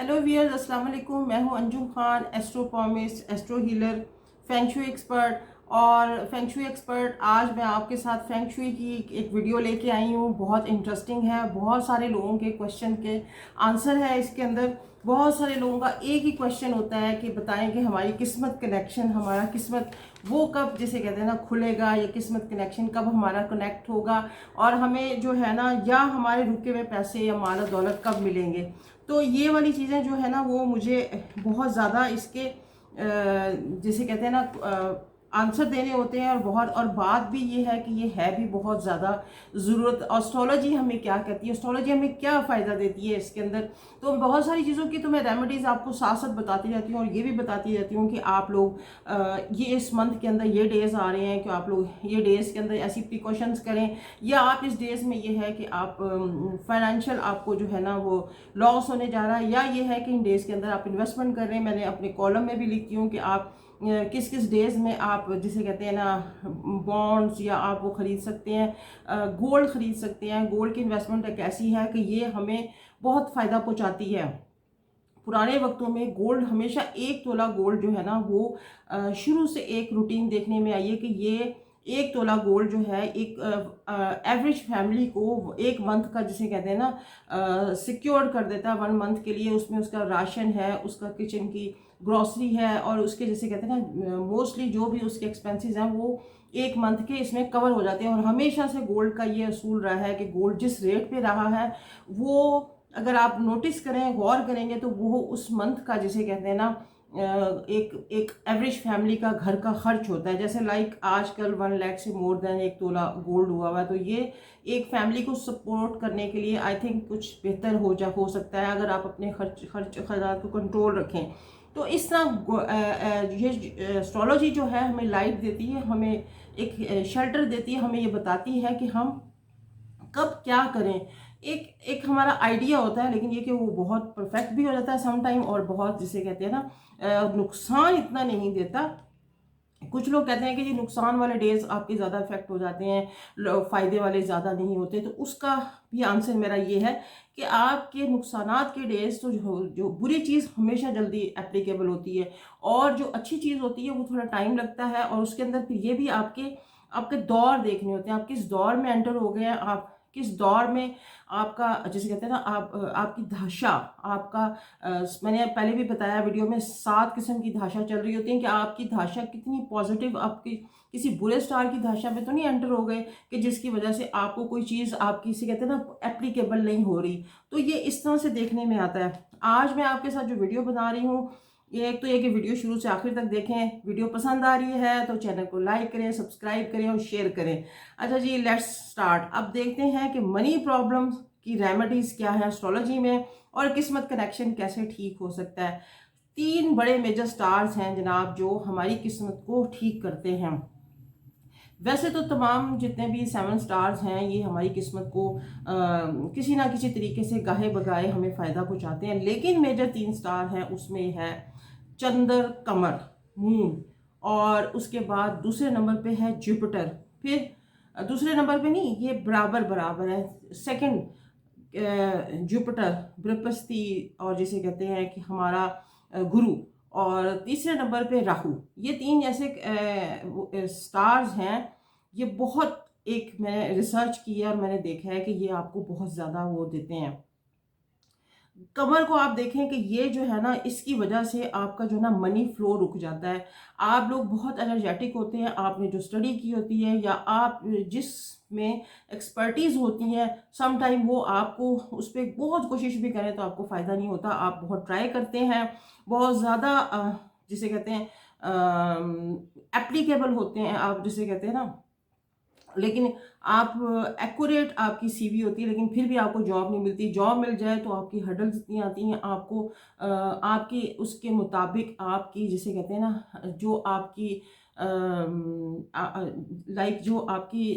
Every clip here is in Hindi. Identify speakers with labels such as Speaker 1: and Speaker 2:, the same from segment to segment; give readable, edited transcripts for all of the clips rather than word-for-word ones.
Speaker 1: हेलो वियर्स, अस्सलाम वालेकुम। मैं हूं Anjum Khan, astropalmist, astro healer, feng shui expert. और फेंगशुई एक्सपर्ट आज मैं आपके साथ फेंगशुई की एक वीडियो लेके आई हूं। बहुत इंटरेस्टिंग है, बहुत सारे लोगों के क्वेश्चन के आंसर है इसके अंदर। बहुत सारे लोगों का एक ही क्वेश्चन होता है कि बताएं कि हमारी किस्मत कनेक्शन, हमारा किस्मत वो कब, जिसे कहते हैं ना, खुलेगा, या किस्मत कनेक्शन कब हमारा कनेक्ट होगा, और हमें जो है ना, या हमारे रुके हुए पैसे या माल दौलत कब मिलेंगे। तो ये वाली चीज़ें जो है ना, वो मुझे बहुत ज़्यादा इसके जिसे कहते हैं ना, आंसर देने होते हैं। और बात भी ये है कि ये है भी बहुत ज़्यादा ज़रूरत। एस्ट्रोलॉजी हमें क्या कहती है, एस्ट्रोलॉजी हमें क्या फ़ायदा देती है इसके अंदर। तो बहुत सारी चीज़ों की तो मैं रेमेडीज़ आपको साथ साथ बताती रहती हूँ, और ये भी बताती रहती हूँ कि आप लोग ये इस मंथ के अंदर ये डेज़ आ रहे हैं कि आप लोग ये डेज़ के अंदर ऐसी प्रिकॉशंस करें, या आप इस डेज़ में ये है कि आप फाइनेंशियल आपको जो है ना वो लॉस होने जा रहा है, या ये है कि इन डेज़ के अंदर आप इन्वेस्टमेंट कर रहे हैं। मैंने अपने कॉलम में भी लिखती हूँ कि आप किस किस डेज़ में आप जिसे कहते हैं ना बॉन्ड्स, या आप वो ख़रीद सकते हैं, गोल्ड ख़रीद सकते हैं। गोल्ड की इन्वेस्टमेंट एक ऐसी है कि ये हमें बहुत फ़ायदा पहुंचाती है। पुराने वक्तों में गोल्ड हमेशा 1 तोला गोल्ड जो है ना वो शुरू से एक रूटीन देखने में आई है कि ये 1 तोला गोल्ड जो है एक एवरेज फैमिली को एक मंथ का, जिसे कहते हैं ना, सिक्योर कर देता है 1 मंथ के लिए। उसमें उसका राशन है, उसका किचन की ग्रॉसरी है, और उसके जिसे कहते हैं ना मोस्टली जो भी उसके एक्सपेंसेस हैं वो 1 मंथ के इसमें कवर हो जाते हैं। और हमेशा से गोल्ड का ये असूल रहा है कि गोल्ड जिस रेट पे रहा है वो, अगर आप नोटिस करें, गौर करेंगे, तो वो उस मंथ का, जिसे कहते हैं ना, एक एक एवरेज फैमिली का घर का खर्च होता है। जैसे लाइक आजकल 1 लाख से मोर देन 1 तोला गोल्ड हुआ हुआ है, तो ये एक फैमिली को सपोर्ट करने के लिए आई थिंक कुछ बेहतर हो सकता है अगर आप अपने खर्चात को कंट्रोल रखें। तो इस तरह ये एस्ट्रोलॉजी जो है हमें लाइट देती है, हमें एक शेल्टर देती है, हमें ये बताती है कि हम कब क्या करें। एक एक हमारा आइडिया होता है, लेकिन ये कि वो बहुत परफेक्ट भी हो जाता है सम टाइम, और बहुत जिसे कहते हैं ना नुकसान इतना नहीं देता। कुछ लोग कहते हैं कि ये नुकसान वाले डेज आपके ज़्यादा इफेक्ट हो जाते हैं, फ़ायदे वाले ज़्यादा नहीं होते। तो उसका भी आंसर मेरा ये है कि आपके नुकसानात के डेज तो जो बुरी चीज़ हमेशा जल्दी एप्लीकेबल होती है, और जो अच्छी चीज़ होती है वो थोड़ा टाइम लगता है। और उसके अंदर फिर ये भी आपके आपके दौर देखने होते हैं, आप किस दौर में एंटर हो गए हैं, आप किस दौर में आपका, जैसे कहते हैं ना, आपकी भाषा, आपका मैंने पहले भी बताया वीडियो में, 7 किस्म की भाषा चल रही होती है कि आपकी भाषा कितनी पॉजिटिव, आपकी किसी बुरे स्टार की भाषा में तो नहीं एंटर हो गए कि जिसकी वजह से आपको कोई चीज़ आपकी, से कहते हैं ना, एप्लीकेबल नहीं हो रही। तो ये इस तरह से देखने में आता है। आज मैं आपके साथ जो वीडियो बना रही हूँ, ये एक तो ये कि वीडियो शुरू से आखिर तक देखें। वीडियो पसंद आ रही है तो चैनल को लाइक करें, सब्सक्राइब करें और शेयर करें। अच्छा जी, लेट्स स्टार्ट। अब देखते हैं कि मनी प्रॉब्लम की रेमेडीज क्या है एस्ट्रोलॉजी में, और किस्मत कनेक्शन कैसे ठीक हो सकता है। 3 बड़े मेजर स्टार्स हैं जनाब जो हमारी किस्मत को ठीक करते हैं। वैसे तो तमाम जितने भी 7 स्टार्स हैं ये हमारी किस्मत को किसी ना किसी तरीके से गाहे बगाए हमें फ़ायदा पहुंचाते हैं, लेकिन मेजर 3 स्टार हैं, उसमें है चंद्र, कमर, मून, और उसके बाद दूसरे नंबर पे है जुपिटर। फिर दूसरे नंबर पे नहीं, ये बराबर बराबर है। सेकंड जुपिटर, बृहस्पति, और जिसे कहते हैं कि हमारा गुरु, और तीसरे नंबर पे राहु। ये 3 ऐसे स्टार्स हैं। ये बहुत, एक मैंने रिसर्च की है और मैंने देखा है कि ये आपको बहुत ज़्यादा वो देते हैं। कमर को आप देखें कि ये जो है ना, इसकी वजह से आपका जो ना मनी फ्लो रुक जाता है। आप लोग बहुत एनर्जेटिक होते हैं, आपने जो स्टडी की होती है या आप जिस में एक्सपर्टीज़ होती हैं, सम टाइम वो आपको उस पर बहुत कोशिश भी करें तो आपको फ़ायदा नहीं होता। आप बहुत ट्राई करते हैं, बहुत ज़्यादा जिसे कहते हैं एप्लीकेबल होते हैं आप, जिसे कहते हैं ना, लेकिन आप एक्यूरेट आपकी सीवी होती है, लेकिन फिर भी आपको जॉब नहीं मिलती। जॉब मिल जाए तो आपकी हर्डल्स इतनी आती हैं, आपको आपकी उसके मुताबिक आपकी, जिसे कहते हैं ना, जो आपकी लाइक जो आपकी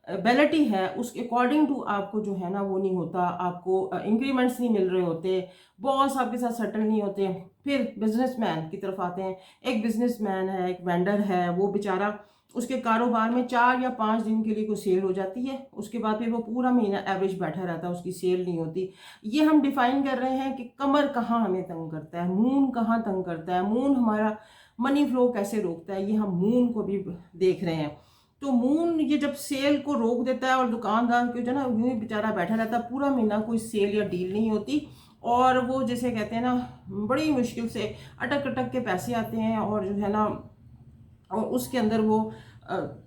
Speaker 1: एबिलिटी है उसके अकॉर्डिंग टू आपको जो है ना वो नहीं होता, आपको इंक्रीमेंट्स नहीं मिल रहे होते, बॉस आपके साथ सेटल नहीं होते। फिर बिजनेसमैन की तरफ आते हैं। एक बिजनेसमैन है, एक वेंडर है, वो बेचारा उसके कारोबार में 4 या 5 दिन के लिए कोई सेल हो जाती है, उसके बाद फिर वो पूरा महीना एवरेज बैठा रहता है, उसकी सेल नहीं होती। ये हम डिफाइन कर रहे हैं कि कमर कहाँ हमें तंग करता है, मून कहाँ तंग करता है, मून हमारा मनी फ्लो कैसे रोकता है, ये हम मून को भी देख रहे हैं। तो मून ये जब सेल को रोक देता है और दुकानदार क्यों जो ना यूं ही बेचारा बैठा रहता है, पूरा महीना कोई सेल या डील नहीं होती, और वो जैसे कहते हैं ना बड़ी मुश्किल से अटक अटक के पैसे आते हैं, और जो है ना और उसके अंदर वो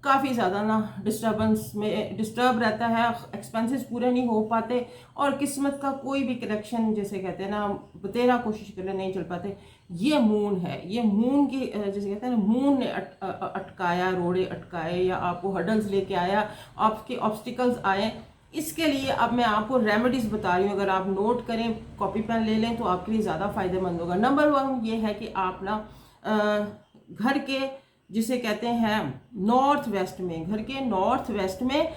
Speaker 1: काफ़ी ज़्यादा ना डिस्टर्बेंस में डिस्टर्ब रहता है, एक्सपेंसेस पूरे नहीं हो पाते, और किस्मत का कोई भी कलेक्शन जैसे कहते हैं ना बतेरा कोशिश कर ले नहीं चल पाते। ये मून है, ये मून की जैसे कहते हैं ना मून ने अटकाया, रोड़े अटकाए, या आपको हर्डल्स लेके आया, आपके ऑब्स्टिकल्स आए। इसके लिए अब मैं आपको रेमेडीज़ बता रही हूँ, अगर आप नोट करें, कॉपी पेन ले लें तो आपके लिए ज़्यादा फ़ायदेमंद होगा। नंबर 1 ये है कि आप ना घर के जिसे कहते हैं नॉर्थ वेस्ट में, घर के नॉर्थ वेस्ट में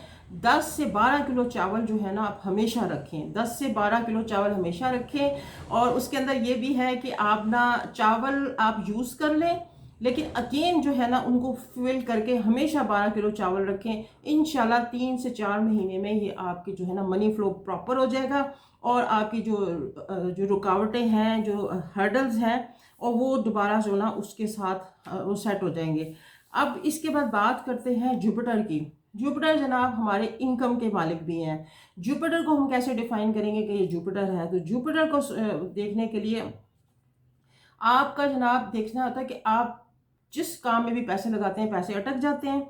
Speaker 1: 10 से 12 किलो चावल जो है ना आप हमेशा रखें, 10 से 12 किलो चावल हमेशा रखें। और उसके अंदर ये भी है कि आप ना चावल आप यूज़ कर लें, लेकिन अगेन जो है ना उनको फिल करके हमेशा 12 किलो चावल रखें। इंशाल्लाह 3 से 4 महीने में ये आपकी जो है ना मनी फ्लो प्रॉपर हो जाएगा, और आपकी जो रुकावटें हैं, जो हर्डल्स हैं, और वो दोबारा जो ना उसके साथ वो सेट हो जाएंगे। अब इसके बाद बात करते हैं जुपिटर की। जुपिटर जनाब हमारे इनकम के मालिक भी हैं। जुपिटर को हम कैसे डिफाइन करेंगे कि ये जुपिटर है? तो जुपिटर को देखने के लिए आपका जनाब देखना होता है कि आप जिस काम में भी पैसे लगाते हैं, पैसे अटक जाते हैं,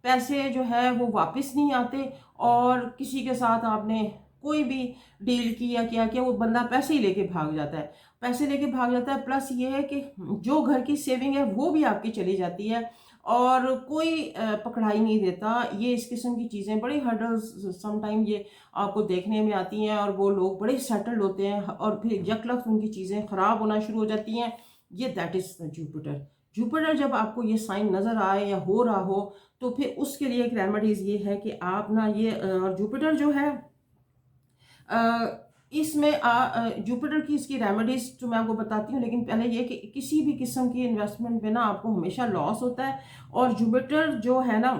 Speaker 1: पैसे जो है वो वापस नहीं आते, और किसी के साथ आपने कोई भी डील की या क्या किया, वो बंदा पैसे ही लेके भाग जाता है, पैसे लेके भाग जाता है। प्लस ये है कि जो घर की सेविंग है वो भी आपकी चली जाती है, और कोई पकड़ाई नहीं देता। ये इस किस्म की चीज़ें बड़ी हर्डल्स समटाइम ये आपको देखने में आती हैं, और वो लोग बड़े सेटल्ड होते हैं, और फिर यकलख्त उनकी चीज़ें ख़राब होना शुरू हो जाती हैं। ये दैट इज़ जुपिटर। जुपिटर जब आपको ये साइन नज़र आए या हो रहा हो, तो फिर उसके लिए एक रेमेडीज़ ये है कि आप ना ये जुपिटर जो है इसमें जुपिटर की इसकी रेमेडीज जो मैं आपको बताती हूँ, लेकिन पहले ये कि किसी भी किस्म की इन्वेस्टमेंट में ना आपको हमेशा लॉस होता है। और जुपिटर जो है ना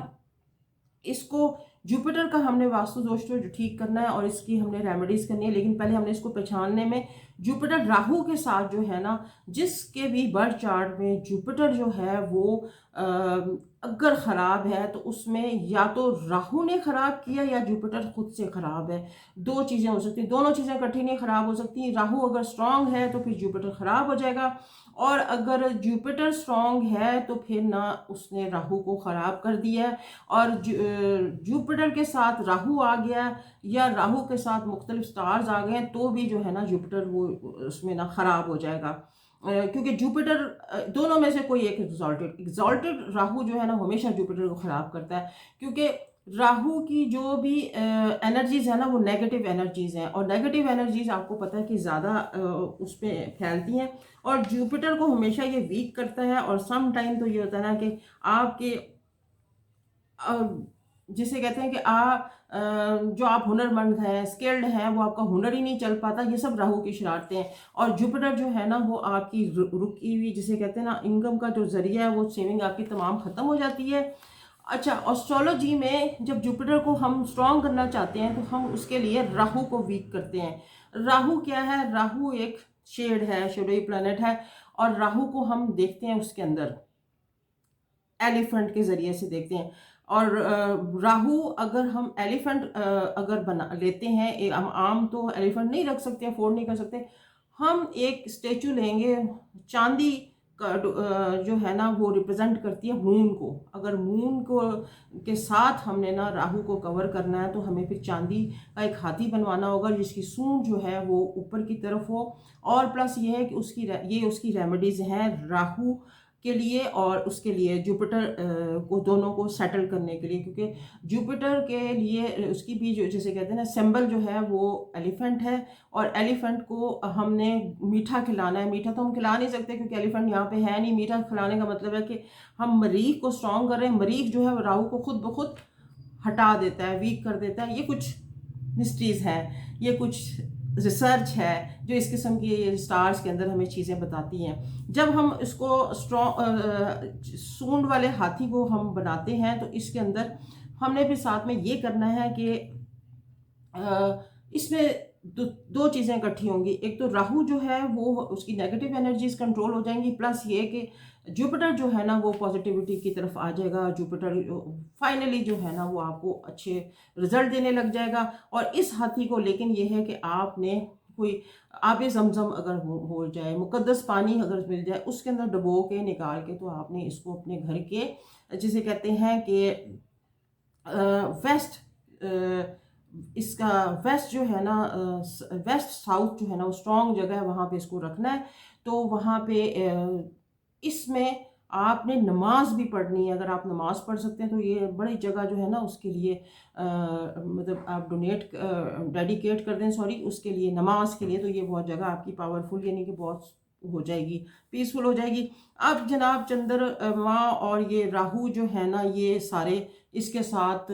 Speaker 1: इसको जुपिटर का हमने वास्तु दोष जो ठीक करना है, और इसकी हमने रेमेडीज करनी है, लेकिन पहले हमने इसको पहचानने में जुपिटर राहु के साथ जो है ना, जिसके भी बर्थ चार्ट में जुपिटर जो है वो अगर ख़राब है तो उसमें या तो राहु ने ख़राब किया या जुपिटर खुद से ख़राब है। दो चीज़ें हो सकती हैं, दोनों चीज़ें इकट्ठी नहीं ख़राब हो सकती। राहु अगर स्ट्रांग है तो फिर जुपिटर ख़राब हो जाएगा, और अगर जुपिटर स्ट्रांग है तो फिर ना उसने राहु को ख़राब कर दिया है, और जुपिटर के साथ राहु आ गया या राहु के साथ मुख्तलिफ स्टार्स आ गए तो भी जो है ना जुपिटर वो उसमें ना ख़राब हो जाएगा। क्योंकि जुपिटर दोनों में से कोई एक एग्जॉल्टेड राहु जो है ना हमेशा जुपिटर को ख़राब करता है, क्योंकि राहु की जो भी एनर्जीज है ना वो नेगेटिव एनर्जीज हैं, और नेगेटिव एनर्जीज आपको पता है कि ज़्यादा उस पर फैलती हैं, और जुपिटर को हमेशा ये वीक करता है। और सम टाइम तो ये होता है ना कि आपके जिसे कहते हैं कि जो आप हुनरमंद हैं, स्किल्ड हैं, वो आपका हुनर ही नहीं चल पाता। ये सब राहु की शरारतें हैं। और जुपिटर जो है ना वो आपकी रुकी हुई जिसे कहते हैं ना इनकम का जो जरिया है, वो सेविंग आपकी तमाम ख़त्म हो जाती है। अच्छा, एस्ट्रोलॉजी में जब जुपिटर को हम स्ट्रॉन्ग करना चाहते हैं तो हम उसके लिए राहु को वीक करते हैं। राहु क्या है? राहु एक शेड है, शेडोई प्लैनेट है, और राहु को हम देखते हैं उसके अंदर एलिफेंट के ज़रिए से देखते हैं। और राहु अगर हम एलिफेंट अगर बना लेते हैं, हम आम तो एलिफेंट नहीं रख सकते, अफोर्ड नहीं कर सकते, हम एक स्टेचू लेंगे चांदी का जो है ना वो रिप्रेजेंट करती है मून को। अगर मून को के साथ हमने ना राहु को कवर करना है तो हमें फिर चांदी का एक हाथी बनवाना होगा जिसकी सूंड जो है वो ऊपर की तरफ हो। और प्लस ये है कि उसकी रेमेडीज़ हैं राहु के लिए और उसके लिए जुपिटर को, दोनों को सेटल करने के लिए, क्योंकि जुपिटर के लिए उसकी भी जो जैसे कहते हैं ना सिंबल जो है वो एलिफेंट है, और एलिफेंट को हमने मीठा खिलाना है। मीठा तो हम खिला नहीं सकते क्योंकि एलिफेंट यहाँ पे है नहीं। मीठा खिलाने का मतलब है कि हम मरीख को स्ट्रॉन्ग कर रहे हैं। मरीख जो है वो राहु को खुद ब खुद हटा देता है, वीक कर देता है। ये कुछ मिस्ट्रीज़ हैं, ये कुछ रिसर्च है जो इस किस्म की स्टार्स के अंदर हमें चीज़ें बताती हैं। जब हम इसको स्ट्रॉन्ग सूंड वाले हाथी को हम बनाते हैं तो इसके अंदर हमने भी साथ में ये करना है कि इसमें दो चीज़ें इकट्ठी होंगी। एक तो राहु जो है वो उसकी नेगेटिव एनर्जीज कंट्रोल हो जाएंगी, प्लस ये कि जुपिटर जो है ना वो पॉजिटिविटी की तरफ आ जाएगा। जुपिटर फाइनली जो है ना वो आपको अच्छे रिजल्ट देने लग जाएगा। और इस हाथी को लेकिन ये है कि आपने कोई आबे ज़मज़म अगर हो जाए, मुकद्दस पानी अगर मिल जाए, उसके अंदर डुबो के निकाल के तो आपने इसको अपने घर के जिसे कहते हैं कि वेस्ट इसका वेस्ट जो है ना वेस्ट साउथ जो है ना वो स्ट्रॉन्ग जगह है, वहाँ पे इसको रखना है। तो वहाँ पे इसमें आपने नमाज भी पढ़नी है। अगर आप नमाज पढ़ सकते हैं तो ये बड़ी जगह जो है ना उसके लिए मतलब आप डोनेट डेडिकेट कर दें, सॉरी, उसके लिए नमाज के लिए, तो ये बहुत जगह आपकी पावरफुल यानी कि बहुत हो जाएगी, पीसफुल हो जाएगी। अब जनाब चंद्रमा और ये राहु जो है ना ये सारे इसके साथ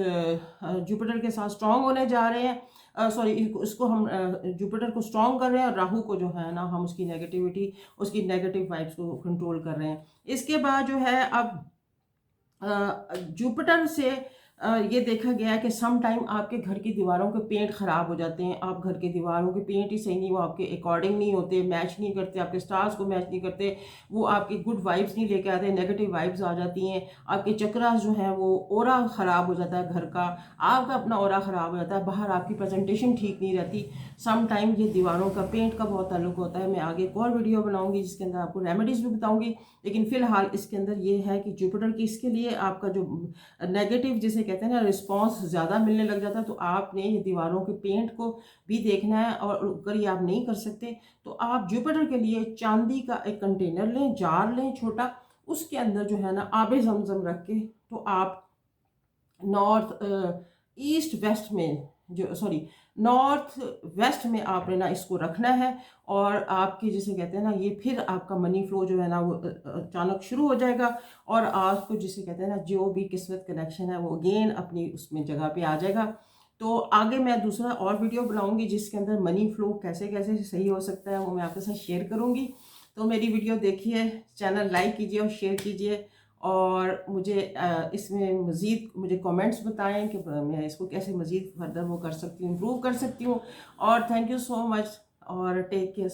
Speaker 1: जुपिटर के साथ स्ट्रांग होने जा रहे हैं। सॉरी, इसको हम जुपिटर को स्ट्रांग कर रहे हैं और राहु को जो है ना हम उसकी नेगेटिविटी, उसकी नेगेटिव वाइब्स को कंट्रोल कर रहे हैं। इसके बाद जो है अब जुपिटर से ये देखा गया है कि सम टाइम आपके घर की दीवारों के पेंट ख़राब हो जाते हैं। आप घर की दीवारों के पेंट ही सही नहीं, वो आपके अकॉर्डिंग नहीं होते, मैच नहीं करते, आपके स्टार्स को मैच नहीं करते, वो आपकी गुड वाइब्स नहीं लेके आते, नेगेटिव वाइब्स आ जाती हैं। आपके चक्रास जो हैं वो ओरा ख़राब हो जाता है घर का, आपका अपना ओरा ख़राब हो जाता है, बाहर आपकी प्रेजेंटेशन ठीक नहीं रहती। सम टाइम ये दीवारों का पेंट का बहुत ताल्लुक होता है। मैं आगे एक और वीडियो बनाऊँगी जिसके अंदर आपको रेमेडीज़ भी बताऊँगी, लेकिन फ़िलहाल इसके अंदर ये है कि जुपिटर की इसके लिए आपका जो नेगेटिव जिसे कहते हैं ना रिस्पांस ज़्यादा मिलने लग जाता है, तो आपने ये दीवारों के पेंट को भी देखना है। और अगर ये आप नहीं कर सकते तो आप जुपिटर के लिए चांदी का एक कंटेनर लें, जार लें छोटा, उसके अंदर जो है ना आबे ज़मज़म रख के तो आप नॉर्थ ईस्ट वेस्ट में जो सॉरी नॉर्थ वेस्ट में आपने ना इसको रखना है। और आपकी जिसे कहते हैं ना ये फिर आपका मनी फ्लो जो है ना वो अचानक शुरू हो जाएगा। और आपको जिसे कहते हैं ना जो भी किस्मत कनेक्शन है वो अगेन अपनी उसमें जगह पे आ जाएगा। तो आगे मैं दूसरा और वीडियो बनाऊंगी जिसके अंदर मनी फ्लो कैसे कैसे सही हो सकता है वो मैं आपके साथ शेयर करूंगी। तो मेरी वीडियो देखिए, चैनल लाइक कीजिए और शेयर कीजिए। और मुझे इसमें मज़ीद मुझे कमेंट्स बताएं कि मैं इसको कैसे मज़ीद फर्दर वो कर सकती हूँ, इम्प्रूव कर सकती हूँ। और थैंक यू सो मच और टेक केयर।